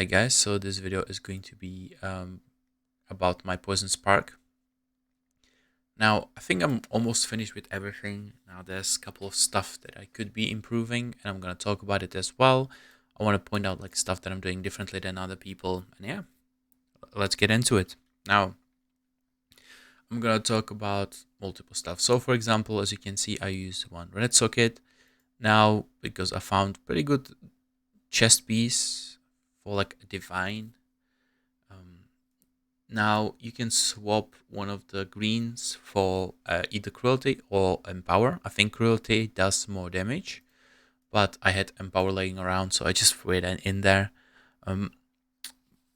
Hi guys, so this video is going to be about my poison spark. Now, I think I'm almost finished with everything. Now there's a couple of stuff that I could be improving, and I'm going to talk about it as well. I want to point out like stuff that I'm doing differently than other people, and yeah, let's get into it. Now, I'm going to talk about multiple stuff. So for example, as you can see, I use one red socket now because I found pretty good chest piece for like a divine. Now you can swap one of the greens for either cruelty or empower. I think cruelty does more damage, but I had empower laying around, so I just threw it in there. Um,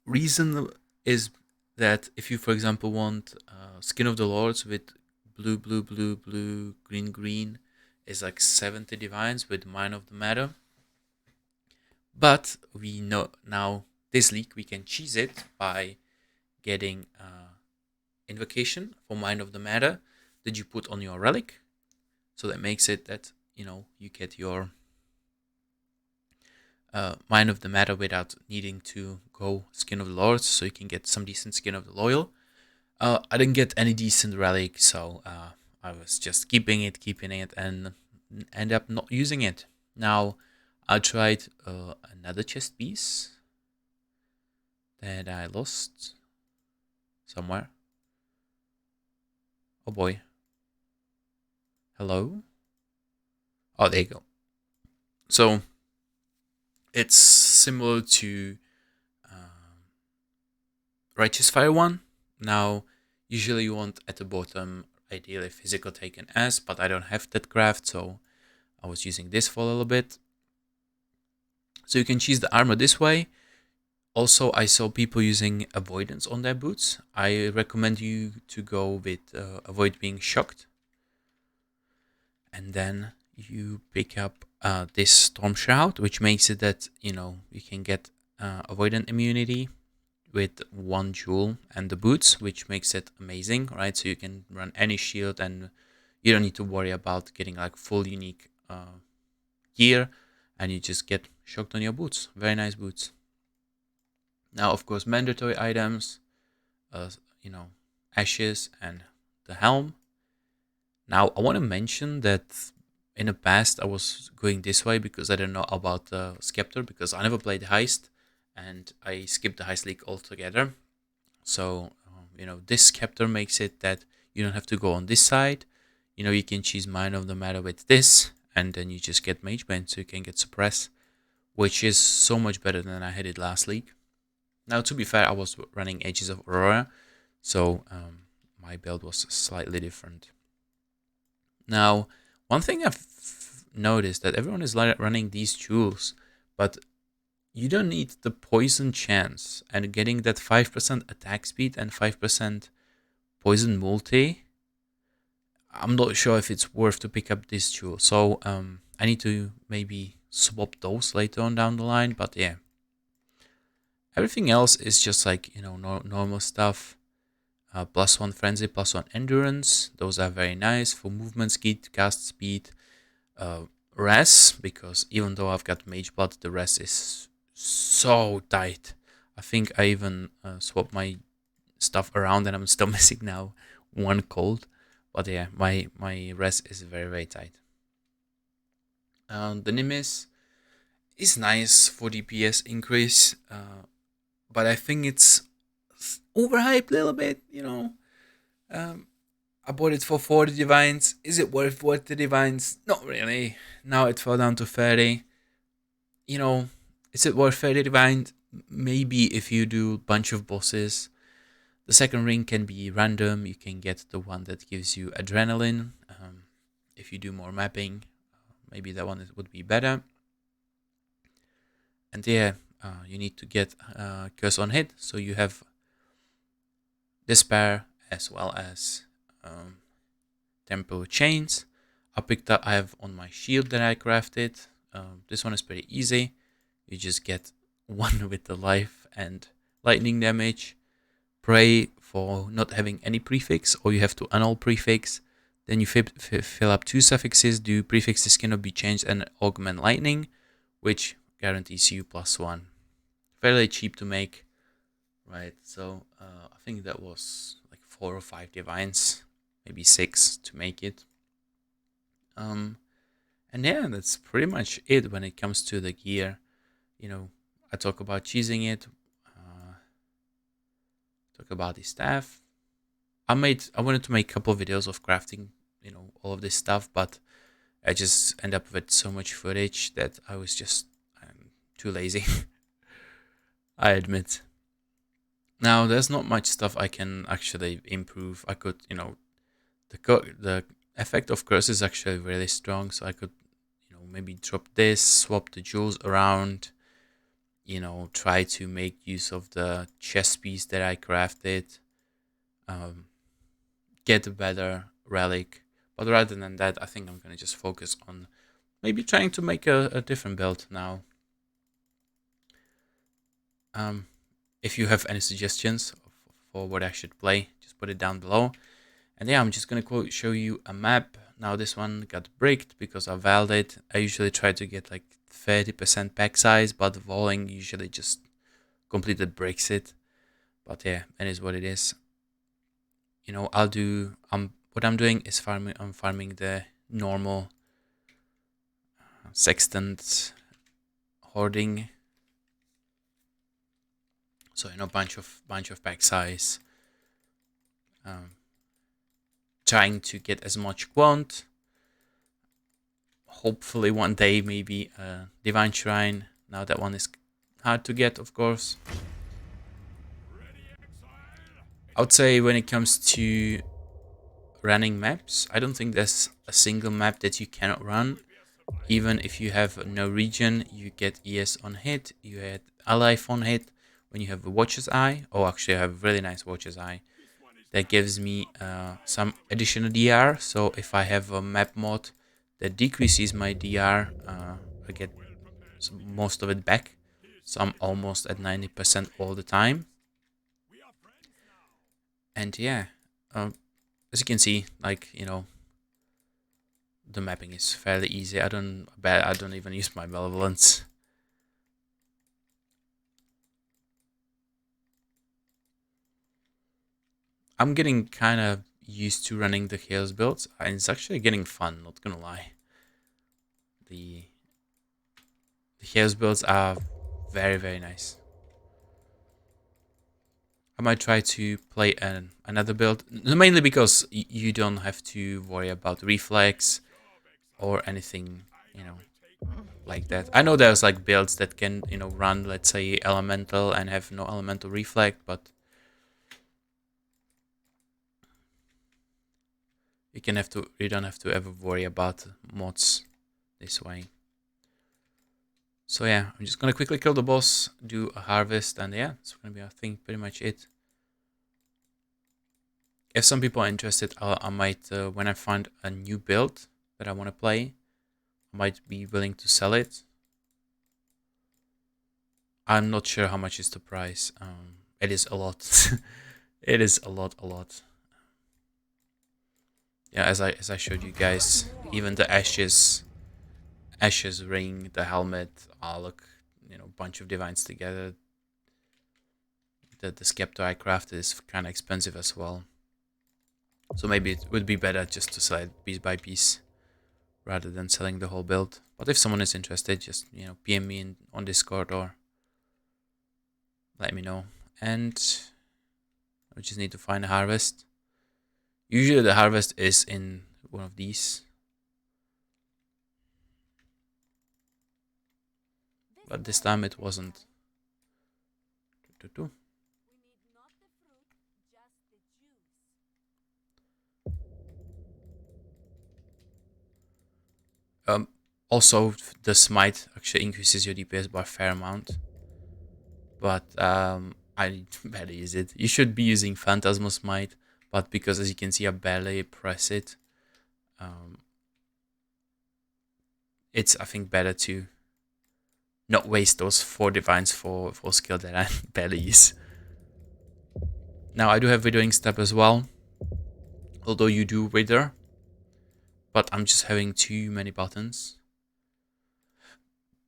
Reason is that if you, for example, want Skin of the Lords with blue, blue, blue, blue, green, green, is like 70 divines with Mine of the Matter. But we know now this league we can cheese it by getting invocation for Mind of the Matter that you put on your relic. So that makes it that, you get your Mind of the Matter without needing to go Skin of the Lords, so you can get some decent Skin of the Loyal. I didn't get any decent relic, so I was just keeping it, and end up not using it. Now, I tried another chest piece that I lost somewhere. Oh boy. Hello? Oh, there you go. So, it's similar to Righteous Fire one. Now, usually you want at the bottom, ideally physical taken S, but I don't have that craft, so I was using this for a little bit. So you can choose the armor this way. Also, I saw people using avoidance on their boots. I recommend you to go with avoid being shocked. And then you pick up this Storm Shroud, which makes it that, you can get avoidant immunity with one jewel and the boots, which makes it amazing, right? So you can run any shield and you don't need to worry about getting like full unique gear, and you just get shocked on your boots. Very nice boots. Now, of course, mandatory items, uh, ashes and the helm. Now, I want to mention that in the past I was going this way because I didn't know about the Scepter, because I never played Heist and I skipped the Heist League altogether. So, this Scepter makes it that you don't have to go on this side. You can choose Mind of the Matter with this, and then you just get Mage Bane, so you can get Suppress, which is so much better than I had it last league. Now, to be fair, I was running Edges of Aurora, so my build was slightly different. Now, one thing I've noticed that everyone is running these jewels, but you don't need the poison chance, and getting that 5% attack speed and 5% poison multi, I'm not sure if it's worth to pick up this jewel. So I need to maybe swap those later on down the line, but yeah. Everything else is just like, normal stuff. +1 frenzy, +1 endurance. Those are very nice for movement speed, cast speed, res, because even though I've got mage blood, the res is so tight. I think I even swapped my stuff around and I'm still missing now one cold. But yeah, my res is very, very tight. The Nimis is nice for DPS increase, but I think it's overhyped a little bit, I bought it for 40 divines. Is it worth 40 divines? Not really. Now it fell down to 30. Is it worth 30 divines? Maybe if you do a bunch of bosses. The second ring can be random. You can get the one that gives you adrenaline. If you do more mapping, maybe that one would be better. And yeah, you need to get Curse on Hit, so you have Despair as well as Tempo Chains. I have on my shield that I crafted. This one is pretty easy. You just get one with the life and lightning damage. Pray for not having any prefix, or you have to annul prefix. Then you fill up 2 suffixes, do prefixes cannot be changed, and augment lightning, which guarantees you +1. fairly cheap to make, right? So I think that was like 4 or 5 divines, maybe 6 to make it. And yeah, that's pretty much it when it comes to the gear. You know, I talk about choosing it, talk about the staff. I wanted to make a couple of videos of crafting, all of this stuff, but I just end up with so much footage that I was just too lazy. I admit. Now there's not much stuff I can actually improve. I could, the effect of curse is actually really strong, so I could, maybe drop this, swap the jewels around, try to make use of the chest piece that I crafted, get a better relic. But rather than that, I think I'm gonna just focus on maybe trying to make a different build now. If you have any suggestions for what I should play, just put it down below. And yeah, I'm just gonna show you a map. Now this one got bricked because I valed it. I usually try to get like 30% pack size, but the walling usually just completely breaks it. But yeah, it is what it is. I'll do what I'm doing is I'm farming the normal sextant hoarding. So bunch of pack size. Trying to get as much quant. Hopefully one day maybe a divine shrine. Now that one is hard to get, of course. I would say when it comes to running maps, I don't think there's a single map that you cannot run. Even if you have no region, you get ES on hit, you get Alive on hit. When you have a Watcher's Eye, actually I have a really nice Watcher's Eye. That gives me some additional DR, so if I have a map mod that decreases my DR, I get most of it back. So I'm almost at 90% all the time. And yeah, as you can see, like, the mapping is fairly easy. I don't even use my malevolence. I'm getting kind of used to running the Chaos builds, and it's actually getting fun, not gonna lie. The Chaos builds are very, very nice. I might try to play another build, mainly because you don't have to worry about reflex or anything, like that. I know there's like builds that can, run, let's say, elemental and have no elemental reflect, but you don't have to ever worry about mods this way. So yeah, I'm just gonna quickly kill the boss, do a harvest, and yeah, it's gonna be, I think, pretty much it. If some people are interested, I might, when I find a new build that I want to play, I might be willing to sell it. I'm not sure how much is the price. It is a lot. It is a lot. Yeah, as I showed you guys, even the ashes ring, the helmet, look, bunch of divines together. The scepter I crafted is kind of expensive as well. So maybe it would be better just to sell it piece by piece rather than selling the whole build. But if someone is interested, just, PM me on Discord or let me know. And I just need to find a harvest. Usually the harvest is in one of these. But this time it wasn't. Also, the smite actually increases your DPS by a fair amount. But I barely use it. You should be using Phantasmal Smite, but because, as you can see, I barely press it, it's, I think, better to not waste those 4 divines for skill that I barely use. Now, I do have Withering Step as well, although you do Wither, but I'm just having too many buttons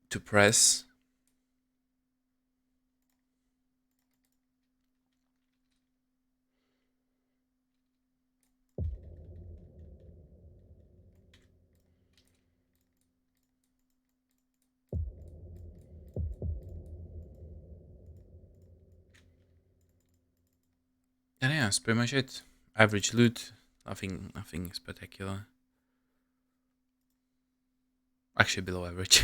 to press. And yeah, that's pretty much it. Average loot, nothing spectacular. Actually below average.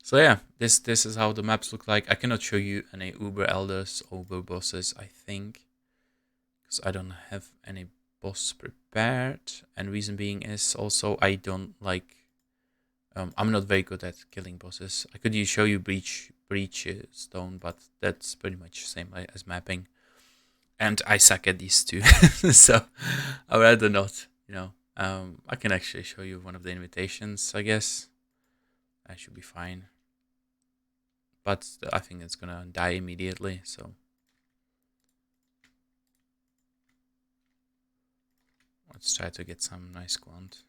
So yeah, this is how the maps look like. I cannot show you any Uber Elders, Uber bosses, I think. Because I don't have any boss prepared. And reason being is also I don't like... I'm not very good at killing bosses. I could show you Breach Stone, but that's pretty much the same as mapping. And I suck at these two. So I'd rather not, you know. I can actually show you one of the invitations, I guess. That should be fine. But I think it's gonna die immediately, so... Let's try to get some nice quant.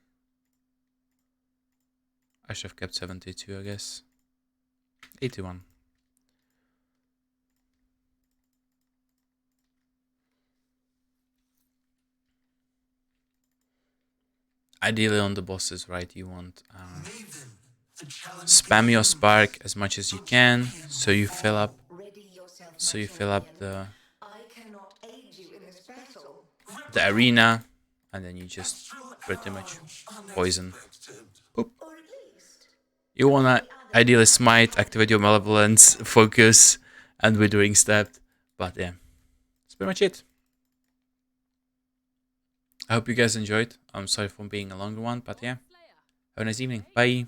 I should have kept 72, I guess. 81. Ideally on the bosses, right, you want... spam your spark as much as you can, so you fill up the arena, and then you just pretty much poison. Boop. You wanna ideally smite, activate your malevolence, focus, and withering step. But yeah, that's pretty much it. I hope you guys enjoyed. I'm sorry for being a longer one, but yeah. Have a nice evening. Bye.